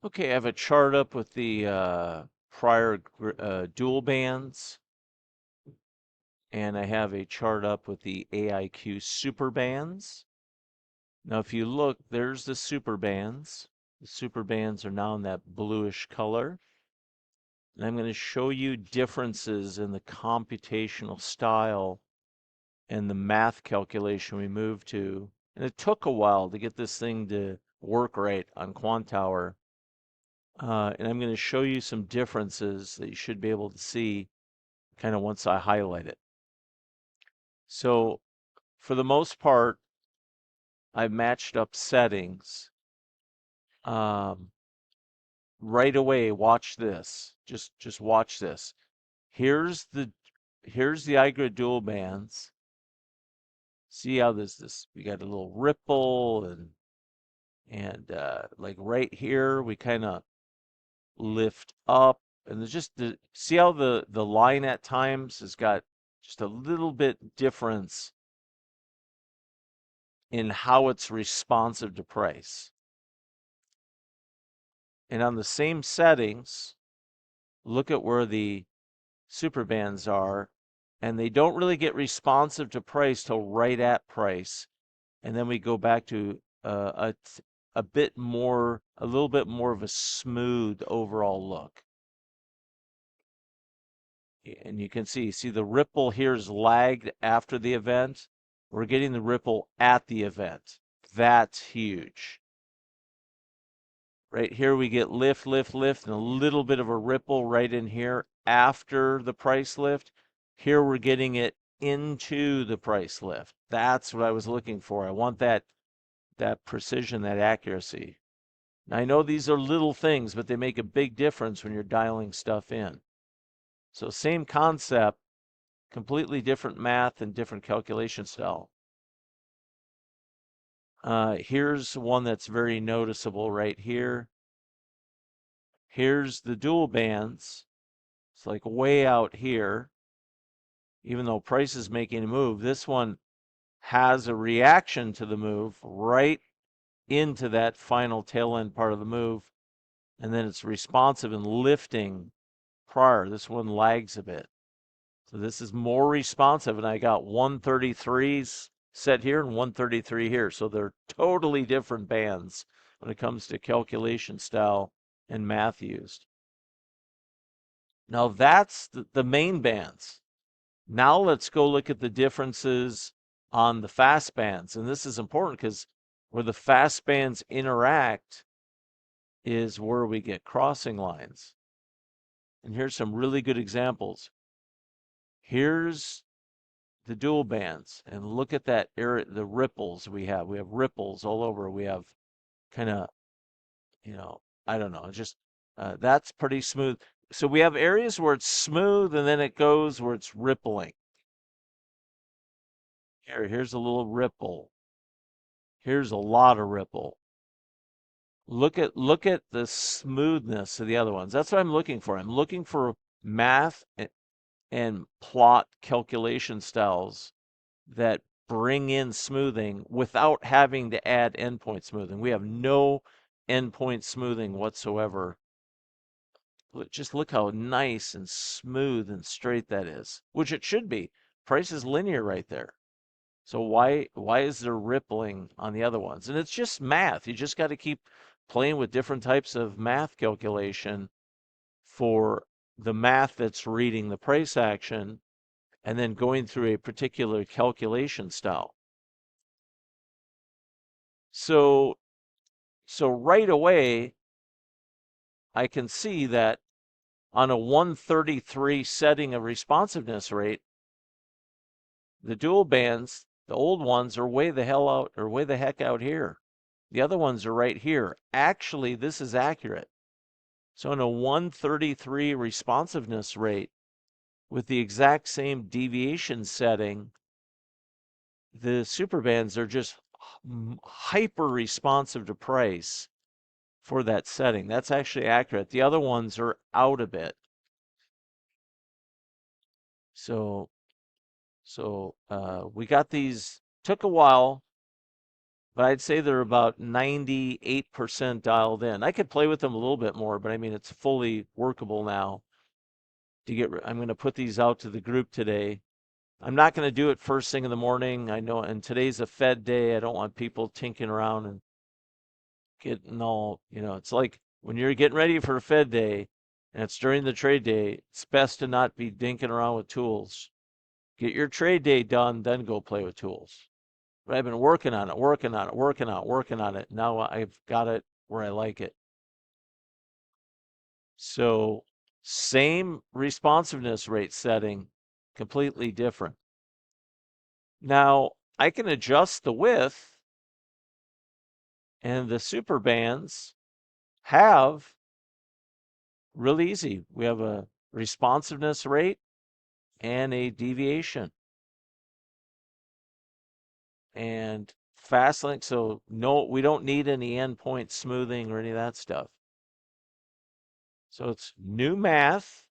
Okay, I have a chart up with the prior dual bands, and I have a chart up with the AIQ super bands. Now, if you look, there's the super bands. The super bands are now in that bluish color. And I'm going to show you differences in the computational style and the math calculation we moved to. And it took a while to get this thing to work right on Quantower. And I'm going to show you some differences that you should be able to see kind of once I highlight it. So for the most part, I've matched up settings. Um, right away, watch this. Just watch this. Here's the iGrid dual bands. See how there's this, we got a little ripple and like right here, we kind of lift up and there's just see how the line at times has got just a little bit difference in how it's responsive to price. And on the same settings, look at where the super bands are, and they don't really get responsive to price till right at price. And then we go back to a bit more, a little bit more of a smooth overall look. And you can see the ripple here is lagged after the event. We're getting the ripple at the event. That's huge. Right here we get lift, lift, lift, and a little bit of a ripple right in here after the price lift. Here we're getting it into the price lift. That's what I was looking for. I want that precision, that accuracy. Now, I know these are little things, but they make a big difference when you're dialing stuff in. So same concept, completely different math and different calculation style. Here's one that's very noticeable right here. Here's the dual bands. It's like way out here. Even though price is making a move, this one has a reaction to the move right into that final tail end part of the move. And then it's responsive and lifting prior. This one lags a bit. So this is more responsive, and I got 133s set here and 133 here. So they're totally different bands when it comes to calculation style and math used. Now that's the main bands. Now let's go look at the differences on the fast bands. And this is important because where the fast bands interact is where we get crossing lines. And here's some really good examples. Here's the dual bands, and look at that area, the ripples we have. We have ripples all over. We have kind of, I don't know, just that's pretty smooth. So we have areas where it's smooth and then it goes where it's rippling. Here's a little ripple. Here's a lot of ripple. Look at the smoothness of the other ones. That's what I'm looking for. I'm looking for math and plot calculation styles that bring in smoothing without having to add endpoint smoothing. We have no endpoint smoothing whatsoever. Just look how nice and smooth and straight that is, which it should be. Price is linear right there. So why is there rippling on the other ones? And it's just math. You just got to keep playing with different types of math calculation for the math that's reading the price action and then going through a particular calculation style. So right away, I can see that on a 133 setting of responsiveness rate, the dual bands, the old ones are way the hell out or way the heck out here. The other ones are right here. Actually, this is accurate. So in a 133 responsiveness rate with the exact same deviation setting, the superbands are just hyper responsive to price for that setting. That's actually accurate. The other ones are out a bit. So we got these, took a while, but I'd say they're about 98% dialed in. I could play with them a little bit more, but I mean, it's fully workable now. I'm going to put these out to the group today. I'm not going to do it first thing in the morning. I know, and today's a Fed day. I don't want people tinkering around and getting all, it's like when you're getting ready for a Fed day and it's during the trade day, it's best to not be dinking around with tools. Get your trade day done, then go play with tools. But I've been working on it, working on it, working on it. Now I've got it where I like it. So, same responsiveness rate setting, completely different. Now, I can adjust the width, and the super bands have really easy. We have a responsiveness rate and a deviation. And fast link, so no, we don't need any endpoint smoothing or any of that stuff. So it's new math,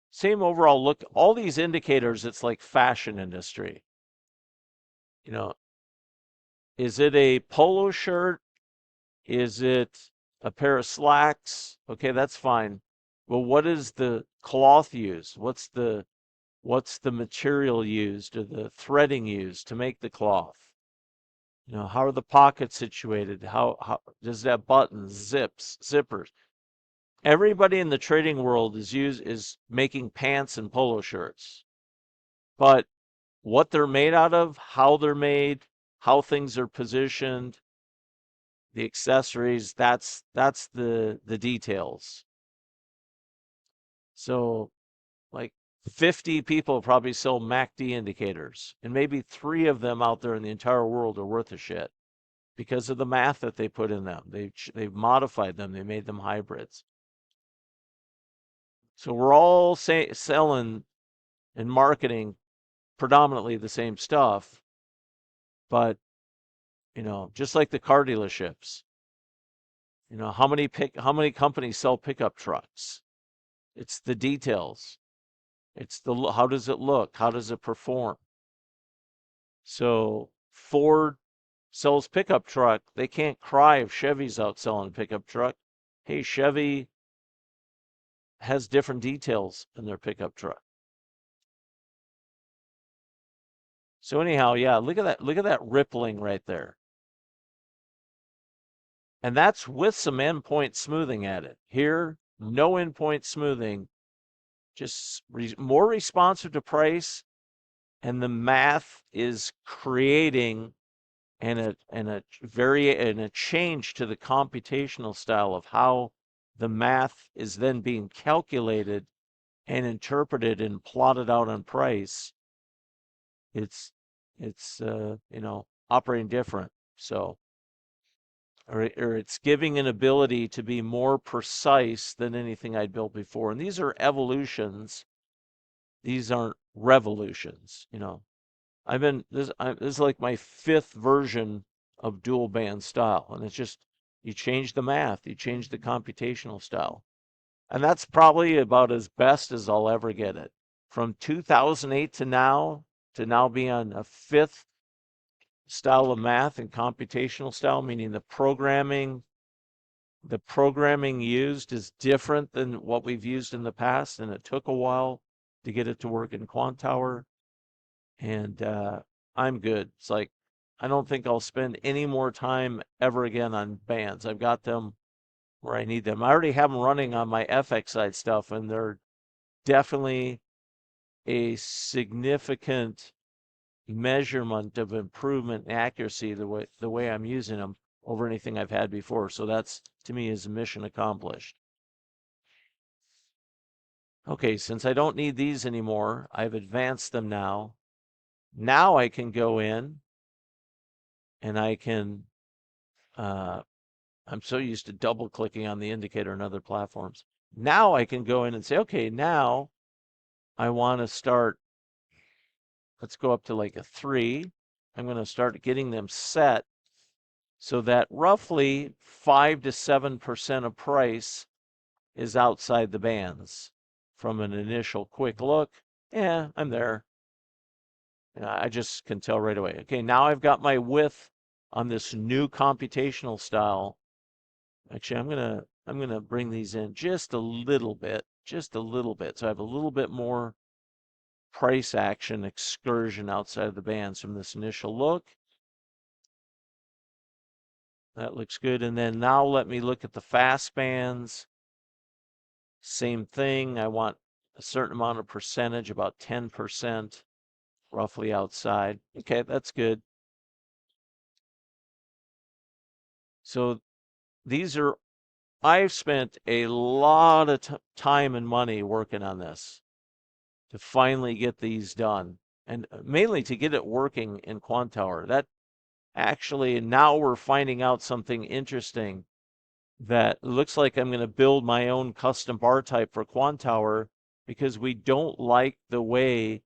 same overall look. All these indicators, it's like fashion industry. You know, is it a polo shirt? Is it a pair of slacks? Okay, that's fine. Well, what is the cloth used? What's the material used or the threading used to make the cloth? How are the pockets situated? How does that buttons, zippers? Everybody in the trading world is making pants and polo shirts. But what they're made out of, how they're made, how things are positioned, the accessories, that's the details. So like 50 people probably sell MACD indicators, and maybe 3 of them out there in the entire world are worth a shit because of the math that they put in them. They've modified them, they made them hybrids. So we're all selling and marketing predominantly the same stuff, but just like the car dealerships, how many companies sell pickup trucks? It's the details. It's how does it look? How does it perform? So Ford sells pickup truck. They can't cry if Chevy's out selling a pickup truck. Hey, Chevy has different details in their pickup truck. So anyhow, yeah, look at that. Look at that rippling right there. And that's with some endpoint smoothing at it. Here, no endpoint smoothing, just more responsive to price, and the math is creating and a change to the computational style of how the math is then being calculated and interpreted and plotted out on price. It's operating different. So or it's giving an ability to be more precise than anything I'd built before. And these are evolutions. These aren't revolutions. This is like my 5th version of dual band style, and it's just you change the math, you change the computational style, and that's probably about as best as I'll ever get it. From 2008 to now being on a 5th style of math and computational style, meaning the programming used is different than what we've used in the past, and it took a while to get it to work in Quant Tower. And I'm good. It's like I don't think I'll spend any more time ever again on bands. I've got them where I need them. I already have them running on my FX side stuff, and they're definitely a significant measurement of improvement and accuracy the way I'm using them over anything I've had before. So that's to me is mission accomplished. Okay, since I don't need these anymore, I've advanced them now. Now I can go in and I can I'm so used to double clicking on the indicator in other platforms. Now I can go in and say, okay, now I want to start. Let's go up to like a 3. I'm going to start getting them set so that roughly 5 to 7% of price is outside the bands. From an initial quick look, yeah, I'm there. I just can tell right away. Okay, now I've got my width on this new computational style. Actually, I'm gonna bring these in just a little bit, just a little bit. So I have a little bit more price action excursion outside of the bands from this initial look. That looks good. And then now let me look at the fast bands. Same thing. I want a certain amount of percentage, about 10% roughly outside. Okay, that's good. So these are, I've spent a lot of time and money working on this to finally get these done, and mainly to get it working in Quantower. That actually, now we're finding out something interesting that looks like I'm going to build my own custom bar type for Quantower because we don't like the way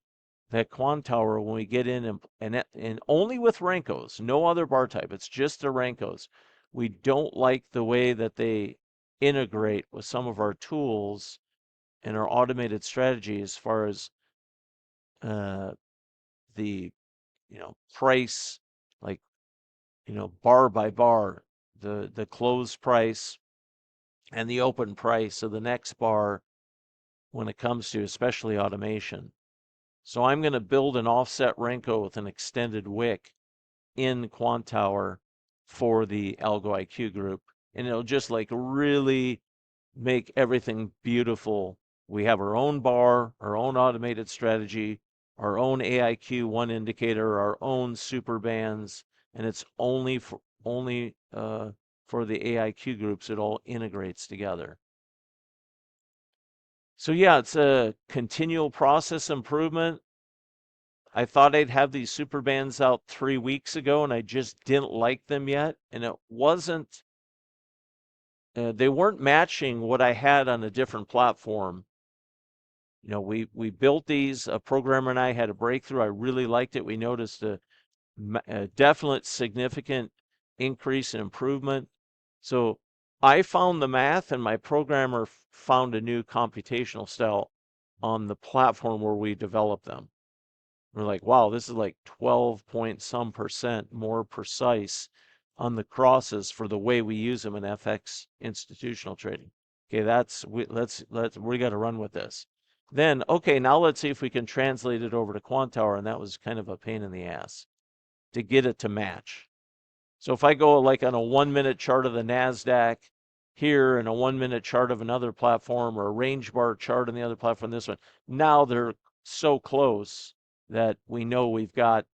that Quantower, when we get in and only with Renkos, no other bar type, it's just the Renkos. We don't like the way that they integrate with some of our tools and our automated strategy as far as uh, the price, like bar by bar, the closed price and the open price of the next bar when it comes to especially automation. So I'm going to build an offset Renko with an extended wick in Quantower for the Algo IQ group. And it'll just like really make everything beautiful. We have our own bar, our own automated strategy, our own AIQ one indicator, our own SuperBands, and it's only for the AIQ groups. It all integrates together. So yeah, it's a continual process improvement. I thought I'd have these SuperBands out 3 weeks ago, and I just didn't like them yet. And it wasn't, they weren't matching what I had on a different platform. We built these. A programmer and I had a breakthrough. I really liked it. We noticed a definite significant increase in improvement. So I found the math, and my programmer found a new computational style on the platform where we developed them. We're like, wow, this is like 12 point some percent more precise on the crosses for the way we use them in FX institutional trading. Okay, we got to run with this. Then, okay, now let's see if we can translate it over to Quantower, and that was kind of a pain in the ass to get it to match. So if I go like on a 1 minute chart of the NASDAQ here and a 1 minute chart of another platform, or a range bar chart on the other platform, this one, now they're so close that we know we've got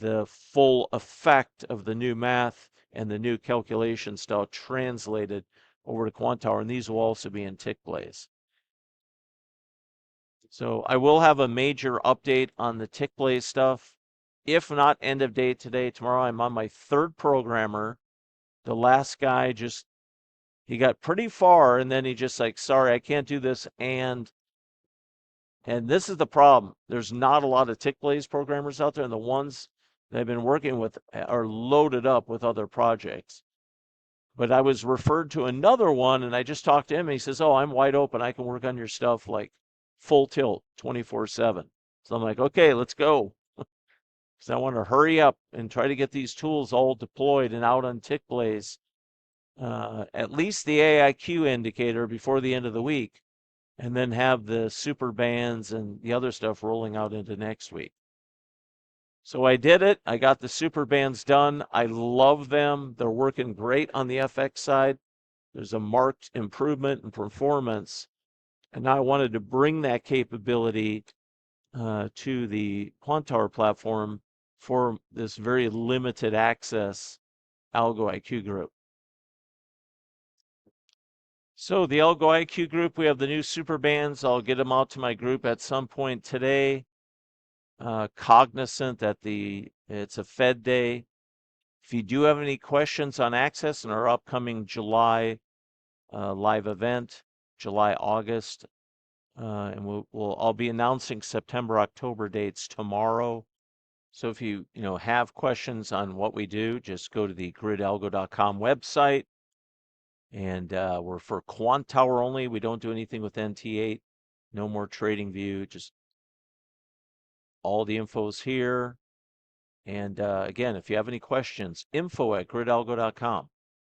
the full effect of the new math and the new calculation style translated over to Quantower, and these will also be in tick plays. So I will have a major update on the tick play stuff. If not end of day today, tomorrow I'm on my third programmer. The last guy he got pretty far, and then he just like, sorry, I can't do this. And this is the problem. There's not a lot of tick plays programmers out there, and the ones that I've been working with are loaded up with other projects. But I was referred to another one, and I just talked to him, and he says, oh, I'm wide open. I can work on your stuff like full tilt 24/7. So I'm like, okay, let's go. Because I want to hurry up and try to get these tools all deployed and out on tick plays, at least the AIQ indicator before the end of the week, and then have the super bands and the other stuff rolling out into next week. So I did it. I got the super bands done. I love them. They're working great on the FX side. There's a marked improvement in performance. And now I wanted to bring that capability to the Quantower platform for this very limited access Algo IQ group. So the Algo IQ group, we have the new super bands. I'll get them out to my group at some point today. Cognizant that it's a Fed day. If you do have any questions on access in our upcoming July live event, July, August, and I'll be announcing September, October dates tomorrow. So if you have questions on what we do, just go to the gridalgo.com website. And we're for Quantower only. We don't do anything with NT8. No more trading view. Just all the info's here. And again, if you have any questions, info@gridalgo.com.